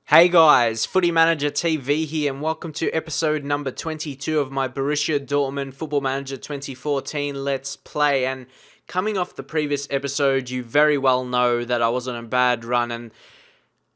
Hey guys, Footy Manager TV here, and welcome to episode number 22 of my Borussia Dortmund Football Manager 2014 Let's Play. And coming off the previous episode, you very well know that I was on a bad run, and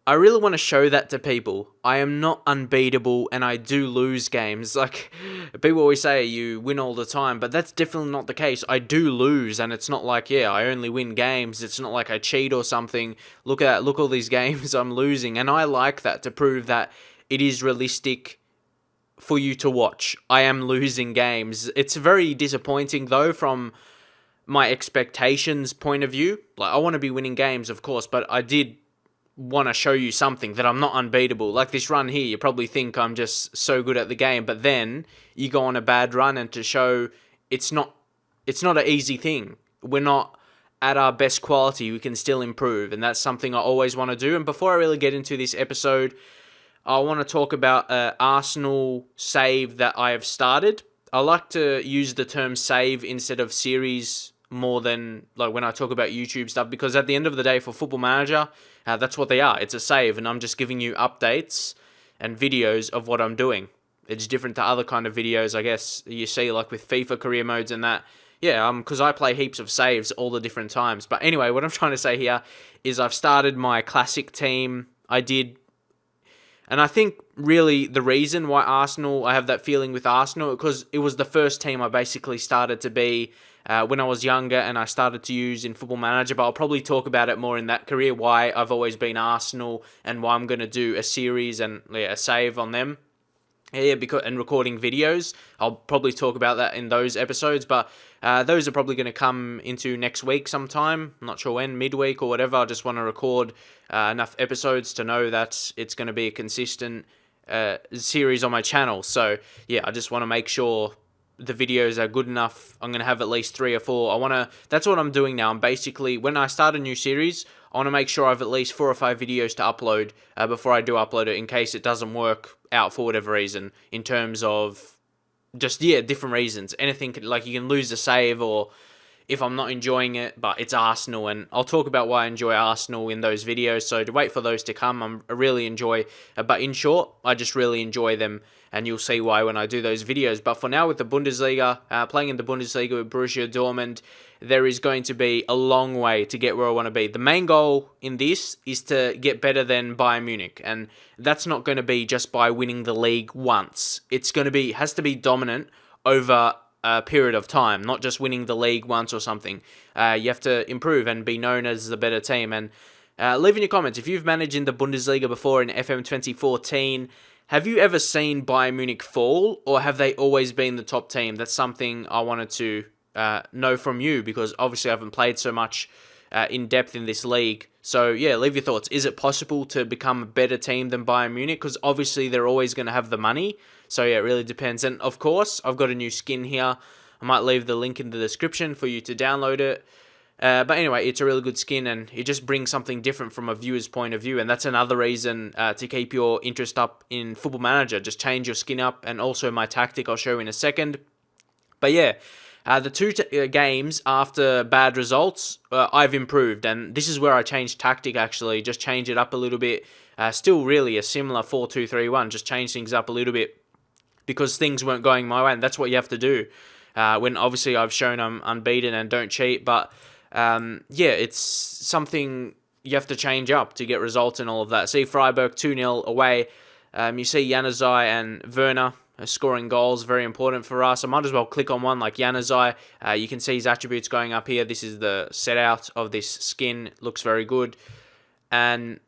I really want to show that to people. I am not unbeatable, and I do lose games. Like, people always say you win all the time, but that's definitely not the case. I do lose, and it's not like, I only win games. It's not like I cheat or something. Look all these games I'm losing, and I like that to prove that it is realistic for you to watch. I am losing games. It's very disappointing, though, from my expectations point of view. Like, I want to be winning games, of course, but I did want to show you something, that I'm not unbeatable. Like this run here, you probably think I'm just so good at the game, but then you go on a bad run, and to show it's not an easy thing. We're not at our best quality. We can still improve, and that's something I always want to do. And before I really get into this episode, I want to talk about Arsenal save that I have started. I like to use the term save instead of series more than like when I talk about YouTube stuff, because at the end of the day, for Football Manager, that's what they are. It's a save, and I'm just giving you updates and videos of what I'm doing. It's different to other kind of videos, I guess, you see, like with FIFA career modes and that. Yeah, because I play heaps of saves all the different times. But anyway, what I'm trying to say here is I've started my classic team. And I think really the reason why I have that feeling with Arsenal, because it was the first team I basically started to be when I was younger, and I started to use in Football Manager, but I'll probably talk about it more in that career, why I've always been Arsenal and why I'm going to do a series and a save on them. And recording videos. I'll probably talk about that in those episodes, but those are probably going to come into next week sometime. I'm not sure when, midweek or whatever. I just want to record enough episodes to know that it's going to be a consistent series on my channel. So yeah, I just want to make sure the videos are good enough. I'm going to have at least 3 or 4. That's what I'm doing now. I'm basically, when I start a new series, I want to make sure I have at least 4 or 5 videos to upload before I do upload it, in case it doesn't work out for whatever reason, in terms of just, different reasons. Anything, like you can lose a save, or if I'm not enjoying it, but it's Arsenal, and I'll talk about why I enjoy Arsenal in those videos, so to wait for those to come. I really enjoy, but in short, I just really enjoy them, and you'll see why when I do those videos. But for now, with the Bundesliga, playing in the Bundesliga with Borussia Dortmund, there is going to be a long way to get where I want to be. The main goal in this is to get better than Bayern Munich, and that's not going to be just by winning the league once. Has to be dominant over a period of time, not just winning the league once or something. You have to improve and be known as the better team. And leave in your comments if you've managed in the Bundesliga before in FM 2014. Have you ever seen Bayern Munich fall, or have they always been the top team? That's something I wanted to know from you, because obviously I haven't played so much in depth in this league. So yeah, leave your thoughts. Is it possible to become a better team than Bayern Munich? Because obviously they're always going to have the money. So yeah, it really depends. And of course, I've got a new skin here. I might leave the link in the description for you to download it. But anyway, it's a really good skin, and it just brings something different from a viewer's point of view. And that's another reason to keep your interest up in Football Manager. Just change your skin up, and also my tactic I'll show you in a second. But yeah, the 2 games after bad results, I've improved. And this is where I changed tactic, actually. Just change it up a little bit. Still really a similar 4-2-3-1. Just change things up a little bit, because things weren't going my way. And that's what you have to do. When obviously I've shown I'm unbeaten and don't cheat. But it's something you have to change up to get results and all of that. See Freiburg 2-0 away. You see Januzaj and Werner scoring goals, very important for us. I might as well click on one like Januzaj. You can see his attributes going up here. This is the set out of this skin. Looks very good. And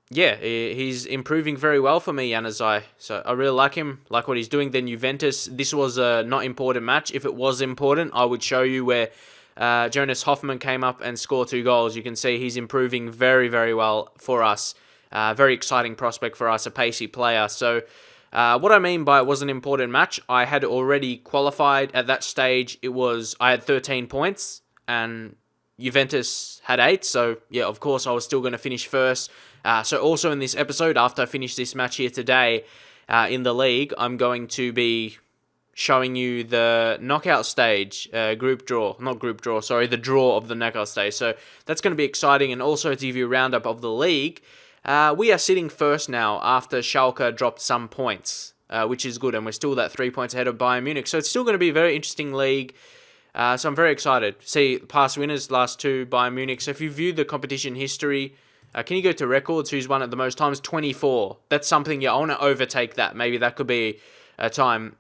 yeah, he's improving very well for me, Januzaj. So I really like him, like what he's doing. Then Juventus, this was a not important match. If it was important, I would show you where Jonas Hoffman came up and scored 2 goals. You can see he's improving very, very well for us. Very exciting prospect for us, a pacey player. So what I mean by it was an important match, I had already qualified at that stage. I had 13 points, and Juventus had 8. So yeah, of course, I was still going to finish first. So also in this episode, after I finish this match here today in the league, I'm going to be showing you the knockout stage, the draw of the knockout stage. So that's going to be exciting, and also to give you a roundup of the league. We are sitting first now after Schalke dropped some points, which is good, and we're still that 3 points ahead of Bayern Munich. So it's still going to be a very interesting league. So I'm very excited. See, past winners, last two, Bayern Munich. So if you view the competition history, can you go to records? Who's won it the most times? 24. That's something, I want to overtake that. Maybe that could be a time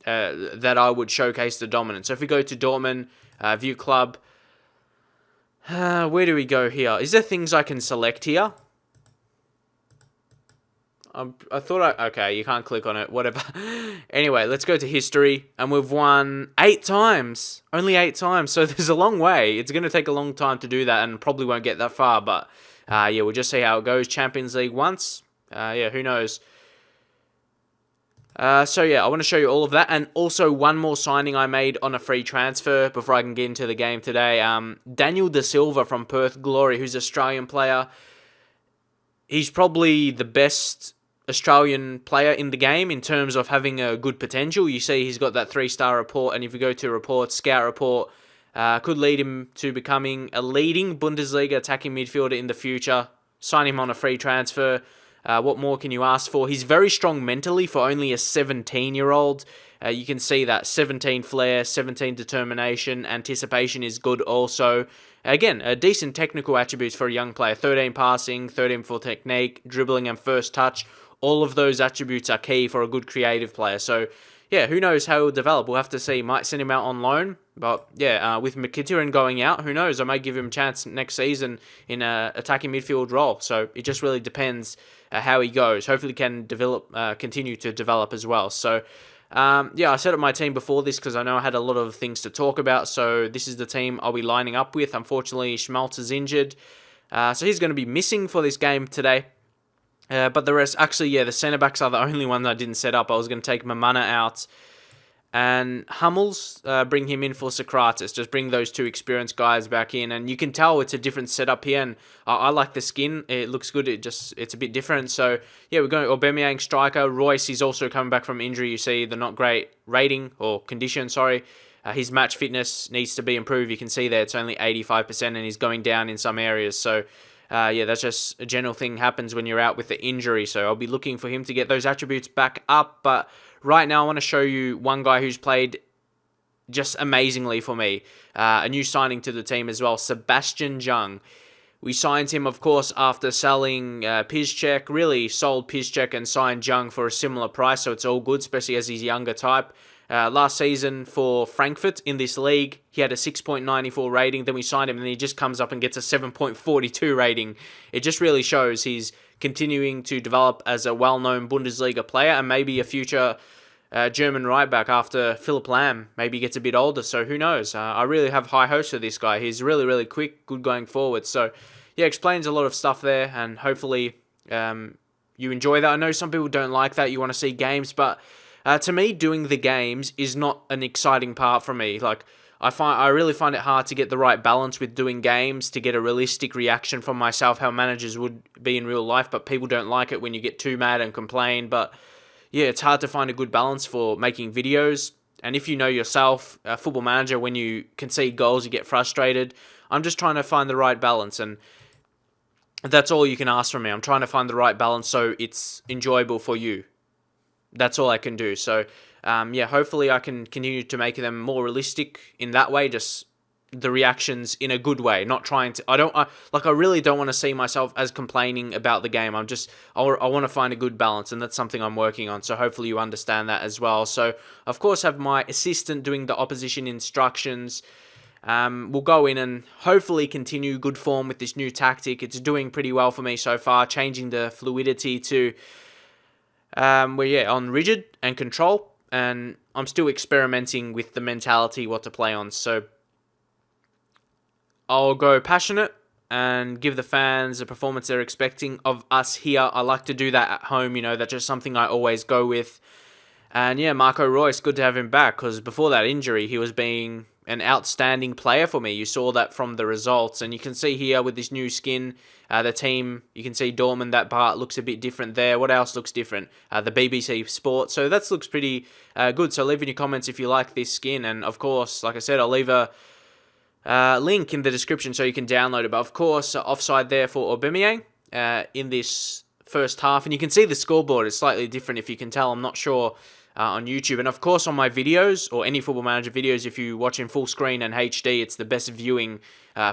that I would showcase the dominance. So if we go to Dortmund, view club, where do we go here? Is there things I can select here? Okay, you can't click on it, whatever. Anyway, let's go to history, and we've won 8 times. Only 8 times, so there's a long way. It's going to take a long time to do that, and probably won't get that far, but we'll just see how it goes. Champions League once. Who knows? I want to show you all of that, and also one more signing I made on a free transfer before I can get into the game today. Daniel Da Silva from Perth Glory, who's an Australian player. He's probably the best Australian player in the game in terms of having a good potential. You see he's got that 3-star report, and if you go to reports, scout report, could lead him to becoming a leading Bundesliga attacking midfielder in the future. Sign him on a free transfer. What more can you ask for? He's very strong mentally for only a 17-year-old. You can see that 17 flair, 17 determination, anticipation is good also. Again, decent technical attributes for a young player. 13 passing, 13 for technique, dribbling and first touch. All of those attributes are key for a good creative player. So, who knows how he'll develop. We'll have to see. Might send him out on loan. But, with Mkhitaryan going out, who knows? I may give him a chance next season in an attacking midfield role. So, it just really depends how he goes. Hopefully can continue to develop as well. So, I set up my team before this because I know I had a lot of things to talk about. So this is the team I'll be lining up with. Unfortunately, Schmaltz is injured. So he's going to be missing for this game today. But the rest, actually, the centre-backs are the only ones I didn't set up. I was going to take Mamana out. And Hummels, bring him in for Socrates. Just bring those two experienced guys back in. And you can tell it's a different setup here. And I like the skin. It looks good. It's a bit different. So, we're going Aubameyang striker. Royce is also coming back from injury. You see the not great rating or condition, sorry. His match fitness needs to be improved. You can see there it's only 85% and he's going down in some areas. So, that's just a general thing happens when you're out with the injury. So I'll be looking for him to get those attributes back up. But right now I want to show you one guy who's played just amazingly for me. A new signing to the team as well, Sebastian Jung. We signed him, of course, after selling Piszczek. Really sold Piszczek and signed Jung for a similar price. So it's all good, especially as he's younger type. Last season for Frankfurt in this league, he had a 6.94 rating. Then we signed him and he just comes up and gets a 7.42 rating. It just really shows he's continuing to develop as a well-known Bundesliga player and maybe a future German right-back after Philipp Lahm maybe gets a bit older. So who knows? I really have high hopes for this guy. He's really, really quick, good going forward. So explains a lot of stuff there and hopefully you enjoy that. I know some people don't like that. You want to see games, but to me, doing the games is not an exciting part for me. Like, I really find it hard to get the right balance with doing games to get a realistic reaction from myself, how managers would be in real life, but people don't like it when you get too mad and complain. But it's hard to find a good balance for making videos. And if you know yourself, Football Manager, when you concede goals, you get frustrated. I'm just trying to find the right balance, and that's all you can ask from me. I'm trying to find the right balance so it's enjoyable for you. That's all I can do. So, hopefully I can continue to make them more realistic in that way, just the reactions in a good way, not trying to, I really don't want to see myself as complaining about the game. I want to find a good balance, and that's something I'm working on. So hopefully you understand that as well. So, of course, have my assistant doing the opposition instructions. We'll go in and hopefully continue good form with this new tactic. It's doing pretty well for me so far, changing the fluidity to on rigid and control, and I'm still experimenting with the mentality, what to play on. So I'll go passionate and give the fans a performance they're expecting of us here. I like to do that at home, that's just something I always go with. And Marco Reus, good to have him back, because before that injury, he was being an outstanding player for me. You saw that from the results, and you can see here with this new skin, the team, you can see Dortmund, that part looks a bit different there. What else looks different? The BBC Sport. So that looks pretty good. So leave in your comments if you like this skin, and of course, like I said, I'll leave a link in the description so you can download it. But of course, offside there for Aubameyang. in this first half. And you can see the scoreboard is slightly different if you can tell. I'm not sure on YouTube. And of course on my videos, or any Football Manager videos, if you watch in full screen and HD, it's the best viewing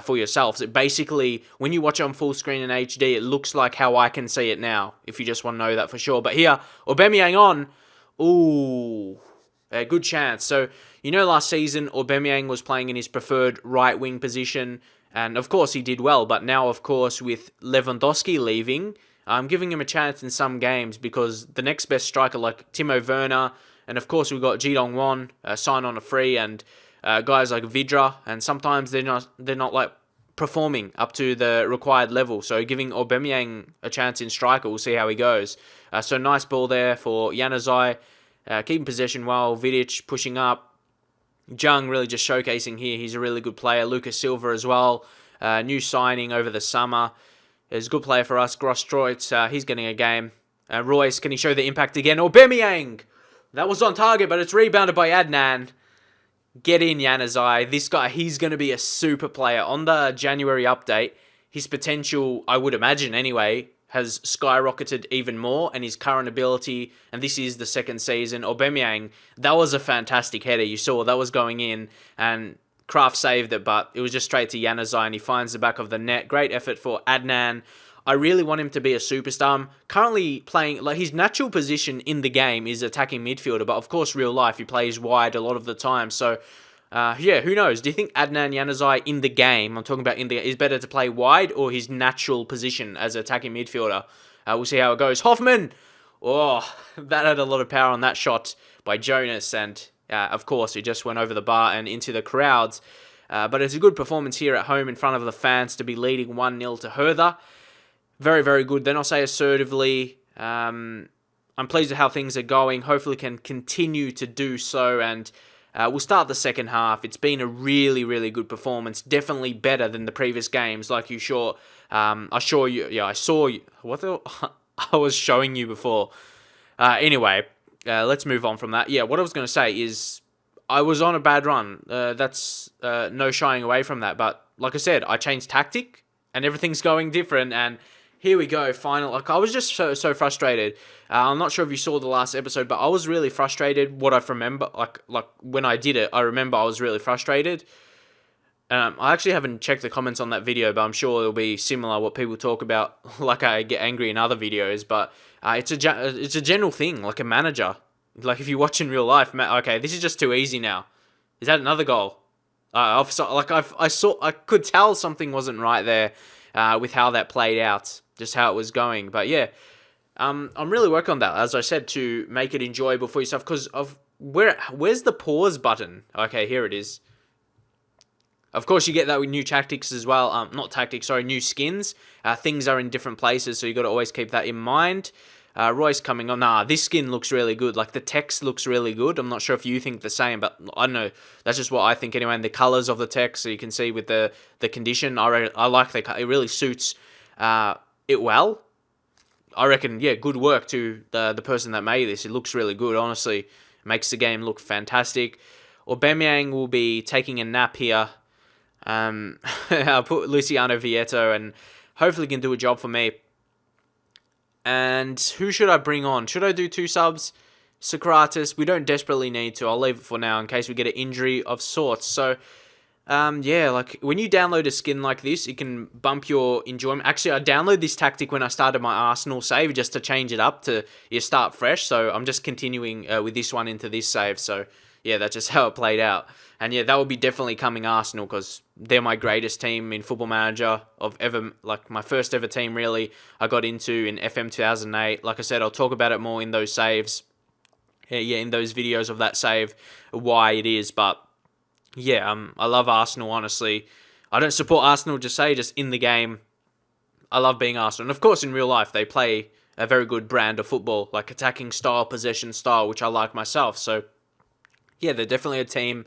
for yourselves. It basically, when you watch it on full screen and HD, it looks like how I can see it now, if you just want to know that for sure. But here, Aubameyang on. Ooh, a good chance. So, last season, Aubameyang was playing in his preferred right-wing position, and of course he did well. But now, of course, with Lewandowski leaving, I'm giving him a chance in some games, because the next best striker, like Timo Werner, and of course we've got Ji Dong-won, sign on a free, and guys like Vidra, and sometimes they're not like performing up to the required level. So giving Aubameyang a chance in striker, we'll see how he goes. So nice ball there for Januzaj, keeping possession well. Vidic pushing up. Jung really just showcasing here. He's a really good player. Lucas Silva as well, new signing over the summer. Is a good player for us. Grosskreutz, he's getting a game. Royce, can he show the impact again? Aubameyang! That was on target, but it's rebounded by Adnan. Get in, Januzaj. This guy, he's going to be a super player. On the January update, his potential, I would imagine anyway, has skyrocketed even more, and his current ability, and this is the second season. Aubameyang, that was a fantastic header. You saw that was going in, and Kraft saved it, but it was just straight to Januzaj, and he finds the back of the net. Great effort for Adnan. I really want him to be a superstar. I'm currently playing, like, his natural position in the game is attacking midfielder, but of course, real life, he plays wide a lot of the time. So, yeah, who knows? Do you think Adnan Januzaj in the game, I'm talking about is better to play wide, or his natural position as attacking midfielder? We'll see how it goes. Hoffman! Oh, that had a lot of power on that shot by Jonas, and of course, it just went over the bar and into the crowds. But it's a good performance here at home in front of the fans to be leading 1-0 to Hertha. Very, very good. Then I'll say assertively, I'm pleased with how things are going. Hopefully can continue to do so, and we'll start the second half. It's been a really, really good performance. Definitely better than the previous games, like you saw. I saw you. Yeah, I saw you. What the? I was showing you before. Anyway, let's move on from that. Yeah, what I was going to say is I was on a bad run. That's no shying away from that. But like I said, I changed tactic, and everything's going different, and here we go, final. Like, I was just so frustrated. I'm not sure if you saw the last episode, but I was really frustrated. What I remember, like when I did it, I remember I was really frustrated. I actually haven't checked the comments on that video, but I'm sure it'll be similar what people talk about. Like, I get angry in other videos, but it's a general thing. Like a manager, like if you watch in real life, okay, this is just too easy now. Is that another goal? I could tell something wasn't right there with how that played out. Just how it was going. But yeah, I'm really working on that, as I said, to make it enjoyable for yourself, because of where's the pause button? Okay, here it is. Of course, you get that with new tactics as well. Not tactics, sorry, new skins. Things are in different places, so you got to always keep that in mind. Royce coming on. Nah, this skin looks really good. Like, the text looks really good. I'm not sure if you think the same, but I don't know. That's just what I think anyway. And the colors of the text, so you can see with the condition. I like it really suits it well. I reckon, yeah, good work to the person that made this. It looks really good, honestly. It makes the game look fantastic. Aubameyang will be taking a nap here. I'll put Luciano Vieto, and hopefully can do a job for me. And who should I bring on? Should I do 2 subs? Socrates, we don't desperately need to. I'll leave it for now in case we get an injury of sorts. So, yeah, like when you download a skin like this, it can bump your enjoyment. Actually, I downloaded this tactic when I started my Arsenal save just to change it up to you start fresh. So I'm just continuing with this one into this save. So yeah, that's just how it played out. And yeah, that will be definitely coming Arsenal, because they're my greatest team in Football Manager of ever, like my first ever team really I got into in FM 2008. Like I said, I'll talk about it more in those saves. Yeah, in those videos of that save, why it is. But yeah, I love Arsenal, honestly. I don't support Arsenal just in the game. I love being Arsenal. And of course, in real life, they play a very good brand of football, like attacking style, possession style, which I like myself. So yeah, they're definitely a team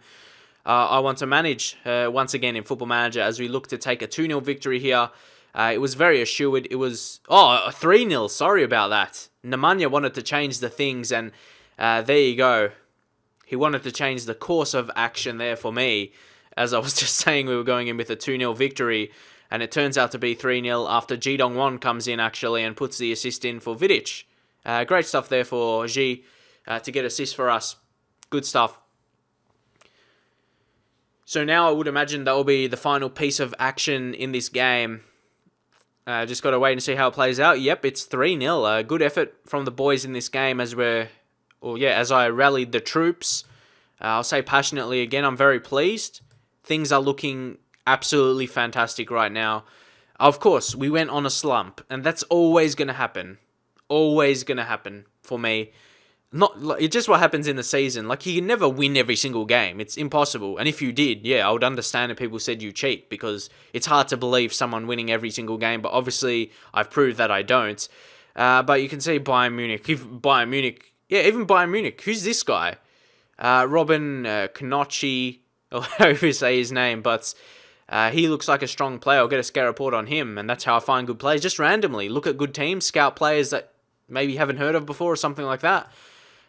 I want to manage once again in Football Manager as we look to take a 2-0 victory here. It was very assured. It was, a 3-0. Sorry about that. Nemanja wanted to change the things, and there you go. He wanted to change the course of action there for me. As I was just saying, we were going in with a 2-0 victory. and it turns out to be 3-0 after Ji Dong-won comes in actually and puts the assist in for Vidic. Great stuff there for Ji to get assist for us. Good stuff. So now I would imagine that will be the final piece of action in this game. Just got to wait and see how it plays out. Yep, it's 3-0. Good effort from the boys in this game as I rallied the troops. I'll say passionately again, I'm very pleased. Things are looking absolutely fantastic right now. Of course, we went on a slump, and that's always going to happen. Always going to happen for me. It's just what happens in the season. Like, you can never win every single game. It's impossible. And if you did, yeah, I would understand if people said you cheat, because it's hard to believe someone winning every single game. But obviously, I've proved that I don't. But you can see Bayern Munich. Even Bayern Munich. Who's this guy? Robin Knochi, or however you say his name. But he looks like a strong player. I'll get a scout report on him. And that's how I find good players. Just randomly. Look at good teams. Scout players that maybe haven't heard of before or something like that.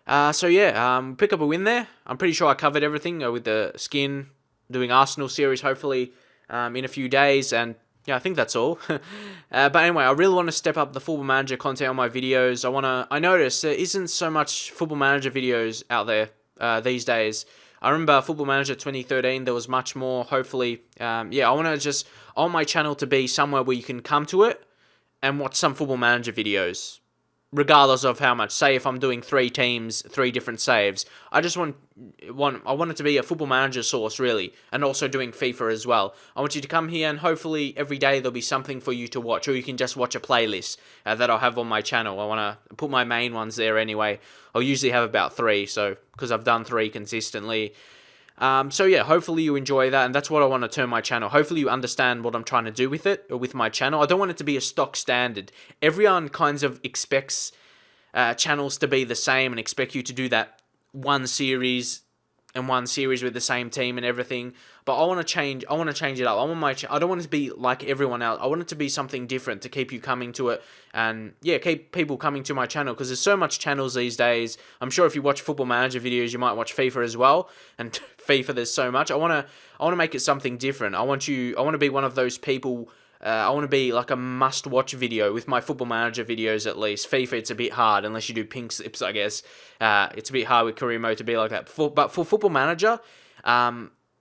Pick up a win there. I'm pretty sure I covered everything with the skin, doing Arsenal series hopefully in a few days, and yeah, I think that's all. But anyway, I really want to step up the Football Manager content on my videos. I noticed there isn't so much Football Manager videos out there these days. I remember Football Manager 2013, there was much more, hopefully. I want my channel to be somewhere where you can come to it and watch some Football Manager videos, regardless of how much. Say if I'm doing 3 teams, 3 different saves, I want it to be a Football Manager source, really, and also doing FIFA as well. I want you to come here, and hopefully every day there'll be something for you to watch, or you can just watch a playlist that I'll have on my channel. I want to put my main ones there anyway. I'll usually have about 3, so because I've done 3 consistently. Hopefully you enjoy that, and that's what I want to turn my channel. Hopefully you understand what I'm trying to do with it, or with my channel. I don't want it to be a stock standard. Everyone kind of expects channels to be the same and expect you to do that one series with the same team and everything. But I want to change. I want to change it up. I don't want it to be like everyone else. I want it to be something different to keep you coming to it, and keep people coming to my channel, because there's so much channels these days. I'm sure if you watch Football Manager videos, you might watch FIFA as well. And FIFA, there's so much. I want to make it something different. I want to be one of those people. I want to be like a must-watch video with my Football Manager videos, at least. FIFA, it's a bit hard, unless you do pink slips, I guess. It's a bit hard with career mode to be like that. But for Football Manager,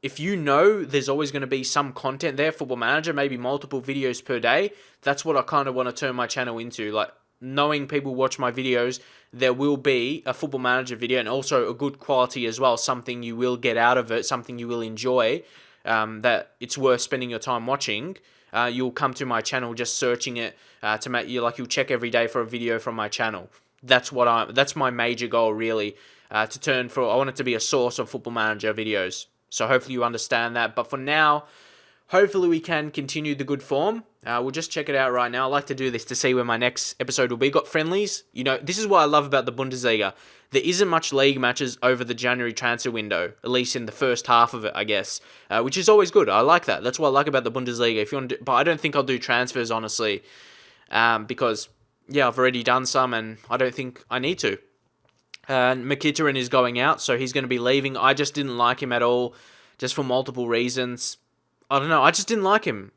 if you know there's always going to be some content there, Football Manager, maybe multiple videos per day, that's what I kind of want to turn my channel into. Like, knowing people watch my videos, there will be a Football Manager video, and also a good quality as well, something you will get out of it, something you will enjoy, that it's worth spending your time watching. You'll come to my channel just searching it to make you'll check every day for a video from my channel. That's my major goal, really, I want it to be a source of Football Manager videos. So hopefully you understand that. But for now, hopefully we can continue the good form. We'll just check it out right now. I like to do this to see where my next episode will be. Got friendlies. This is what I love about the Bundesliga. There isn't much league matches over the January transfer window, at least in the first half of it, I guess, which is always good. I like that. That's what I like about the Bundesliga. But I don't think I'll do transfers, honestly, because I've already done some, and I don't think I need to. Mkhitaryan is going out, so he's going to be leaving. I just didn't like him at all, just for multiple reasons. I don't know. I just didn't like him.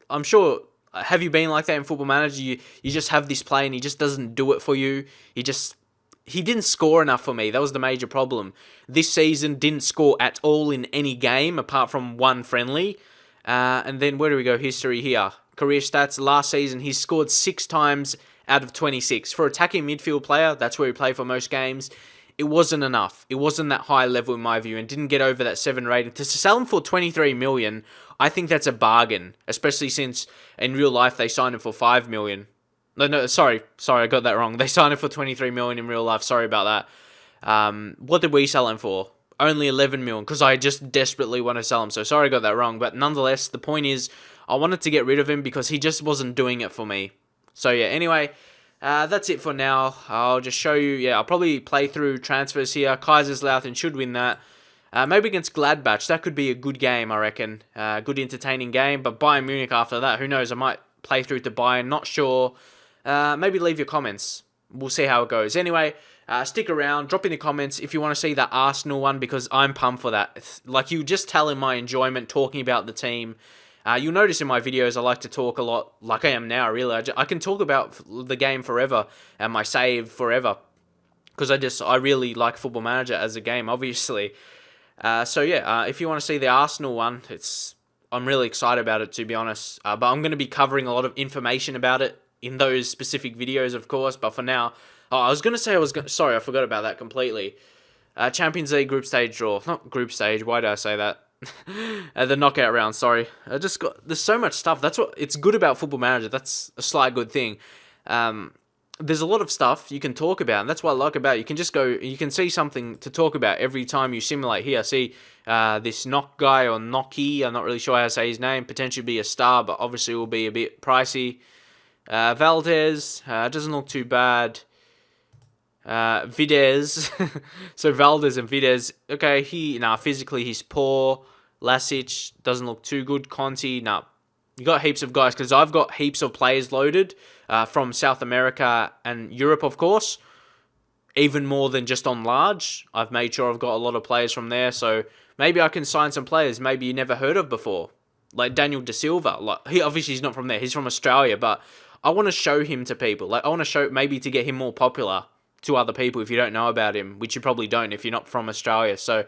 I'm sure. Have you been like that in Football Manager? You just have this play and he just doesn't do it for you. He didn't score enough for me. That was the major problem. This season, didn't score at all in any game apart from one friendly. And then where do we go? History here. Career stats. Last season, he scored 6 times out of 26. For attacking midfield player, that's where he played for most games. It wasn't enough. It wasn't that high level in my view, and didn't get over that 7 rating. To sell him for 23 million, I think that's a bargain, especially since in real life they signed him for 5 million. Sorry, I got that wrong. They signed him for 23 million in real life. Sorry about that. What did we sell him for? Only 11 million, because I just desperately want to sell him. So sorry I got that wrong. But nonetheless, the point is, I wanted to get rid of him because he just wasn't doing it for me. So anyway, that's it for now. I'll just show you, I'll probably play through transfers here. Kaiserslautern should win that. Maybe against Gladbach, that could be a good game, I reckon. Good entertaining game, but Bayern Munich after that, who knows, I might play through to Bayern, not sure. Maybe leave your comments. We'll see how it goes. Anyway, stick around, drop in the comments if you want to see that Arsenal one, because I'm pumped for that. Like, you just tell in my enjoyment talking about the team. You'll notice in my videos I like to talk a lot, like I am now, really. I can talk about the game forever and my save forever, because I really like Football Manager as a game, obviously. If you want to see the Arsenal one, I'm really excited about it, to be honest. But I'm going to be covering a lot of information about it in those specific videos, of course. But for now, I was going to say sorry, I forgot about that completely. Champions League group stage draw, not group stage. Why did I say that? The knockout round. Sorry, there's so much stuff. That's what it's good about Football Manager. That's a slight good thing. There's a lot of stuff you can talk about, and that's what I like about it. You can see something to talk about every time you simulate. Here, I see this knock guy or knocky. I'm not really sure how to say his name. Potentially be a star, but obviously will be a bit pricey. Valdez doesn't look too bad. Videz. So Valdez and Videz. Okay, physically he's poor. Lasic doesn't look too good. Conti, you got heaps of guys, because I've got heaps of players loaded from South America and Europe, of course. Even more than just on large. I've made sure I've got a lot of players from there, so maybe I can sign some players maybe you never heard of before. Like Daniel Da Silva. He's not from there. He's from Australia, but I want to show him to people. I want to show, maybe to get him more popular to other people if you don't know about him, which you probably don't if you're not from Australia. So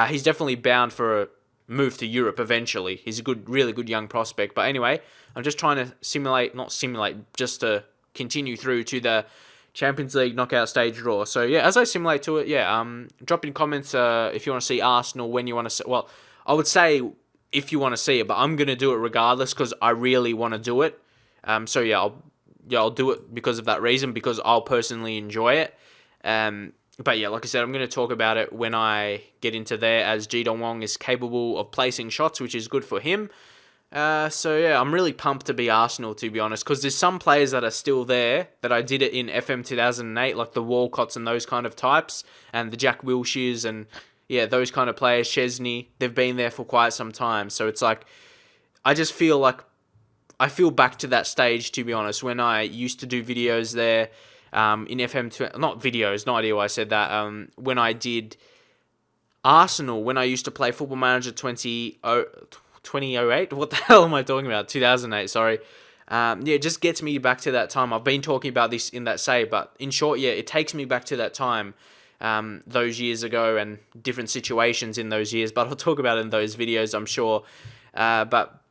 he's definitely bound for a move to Europe eventually. He's a really good young prospect. But anyway, I'm just trying to just to continue through to the Champions League knockout stage draw. So yeah, as I simulate to it, drop in comments if you want to see Arsenal, when you want to see. Well, I would say if you want to see it, but I'm going to do it regardless because I really want to do it. I'll do it because of that reason, because I'll personally enjoy it. But yeah, like I said, I'm going to talk about it when I get into there, as Ji Dong-won is capable of placing shots, which is good for him. I'm really pumped to be Arsenal, to be honest, because there's some players that are still there that I did it in FM 2008, like the Walcotts and those kind of types, and the Jack Wilshires and those kind of players, Chesney. They've been there for quite some time, so it's like I just feel like I feel back to that stage, to be honest, when I used to do videos there. In FM, not videos, no idea why I said that. When I did Arsenal, when I used to play Football Manager 2008, what the hell am I talking about? 2008, sorry. It just gets me back to that time. I've been talking about this in that save, but in short, it takes me back to that time, those years ago, and different situations in those years, but I'll talk about it in those videos, I'm sure. But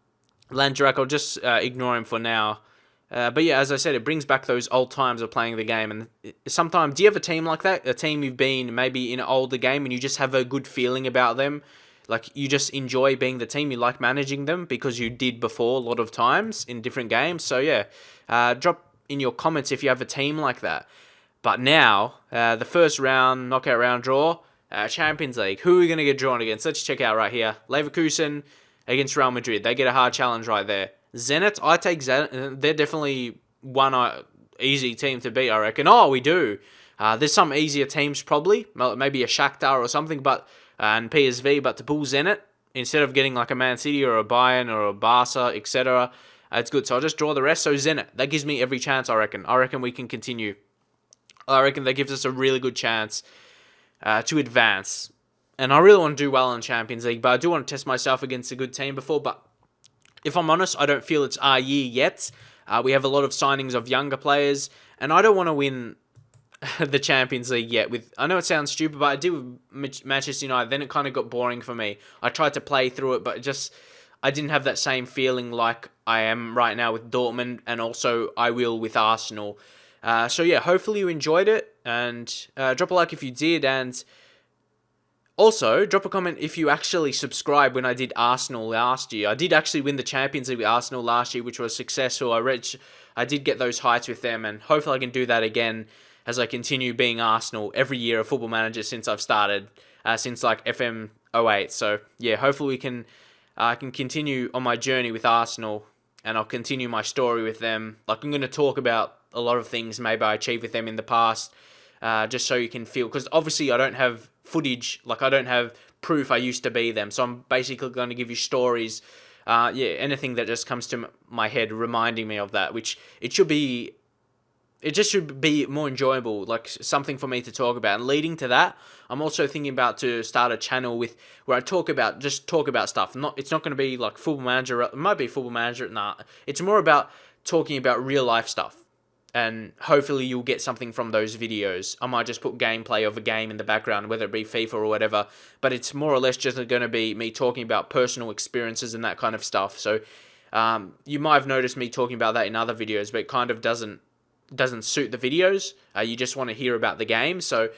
Landrak, I'll just ignore him for now. As I said, it brings back those old times of playing the game. And sometimes, do you have a team like that? A team you've been maybe in an older game and you just have a good feeling about them? Like, you just enjoy being the team, you like managing them because you did before a lot of times in different games. So drop in your comments if you have a team like that. But now, the first round, knockout round draw, Champions League. Who are we going to get drawn against? Let's check out right here. Leverkusen against Real Madrid. They get a hard challenge right there. Zenit, I take Zenit. They're definitely one easy team to beat, I reckon. Oh, we do. There's some easier teams probably, maybe a Shakhtar or something, and PSV. But to pull Zenit instead of getting like a Man City or a Bayern or a Barca, etc., it's good. So I'll just draw the rest. So Zenit, that gives me every chance, I reckon. I reckon we can continue. I reckon that gives us a really good chance to advance. And I really want to do well in Champions League, but I do want to test myself against a good team before. But if I'm honest, I don't feel it's our year yet. We have a lot of signings of younger players, and I don't want to win the Champions League yet. I know it sounds stupid, but I did with Manchester United. Then it kind of got boring for me. I tried to play through it, but I didn't have that same feeling like I am right now with Dortmund, and also I will with Arsenal. Hopefully you enjoyed it, and drop a like if you did, and also, drop a comment if you actually subscribed when I did Arsenal last year. I did actually win the Champions League with Arsenal last year, which was successful. I did get those heights with them, and hopefully I can do that again as I continue being Arsenal every year of Football Manager since I've started, since like FM 08. So, hopefully I can continue on my journey with Arsenal, and I'll continue my story with them. Like, I'm going to talk about a lot of things maybe I achieved with them in the past, just so you can feel, because obviously I don't have footage, like I don't have proof I used to be them, so I'm basically going to give you stories, anything that just comes to my head reminding me of that, which it should be it just should be more enjoyable, like something for me to talk about. And leading to that, I'm also thinking about to start a channel with where I talk about stuff. It's not going to be like Football Manager. It might be Football Manager. Nah, it's more about talking about real life stuff. And hopefully you'll get something from those videos. I might just put gameplay of a game in the background, whether it be FIFA or whatever. But it's more or less just going to be me talking about personal experiences and that kind of stuff. So you might have noticed me talking about that in other videos, but it kind of doesn't suit the videos. You just want to hear about the game. So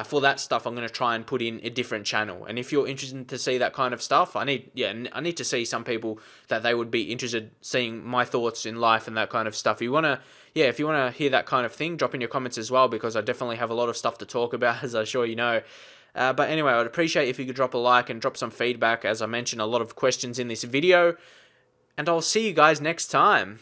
for that stuff, I'm going to try and put in a different channel. And if you're interested to see that kind of stuff, I need to see some people that they would be interested seeing my thoughts in life and that kind of stuff. If you want to hear that kind of thing, drop in your comments as well, because I definitely have a lot of stuff to talk about, as I'm sure you know. But anyway, I'd appreciate if you could drop a like and drop some feedback. As I mentioned, a lot of questions in this video. And I'll see you guys next time.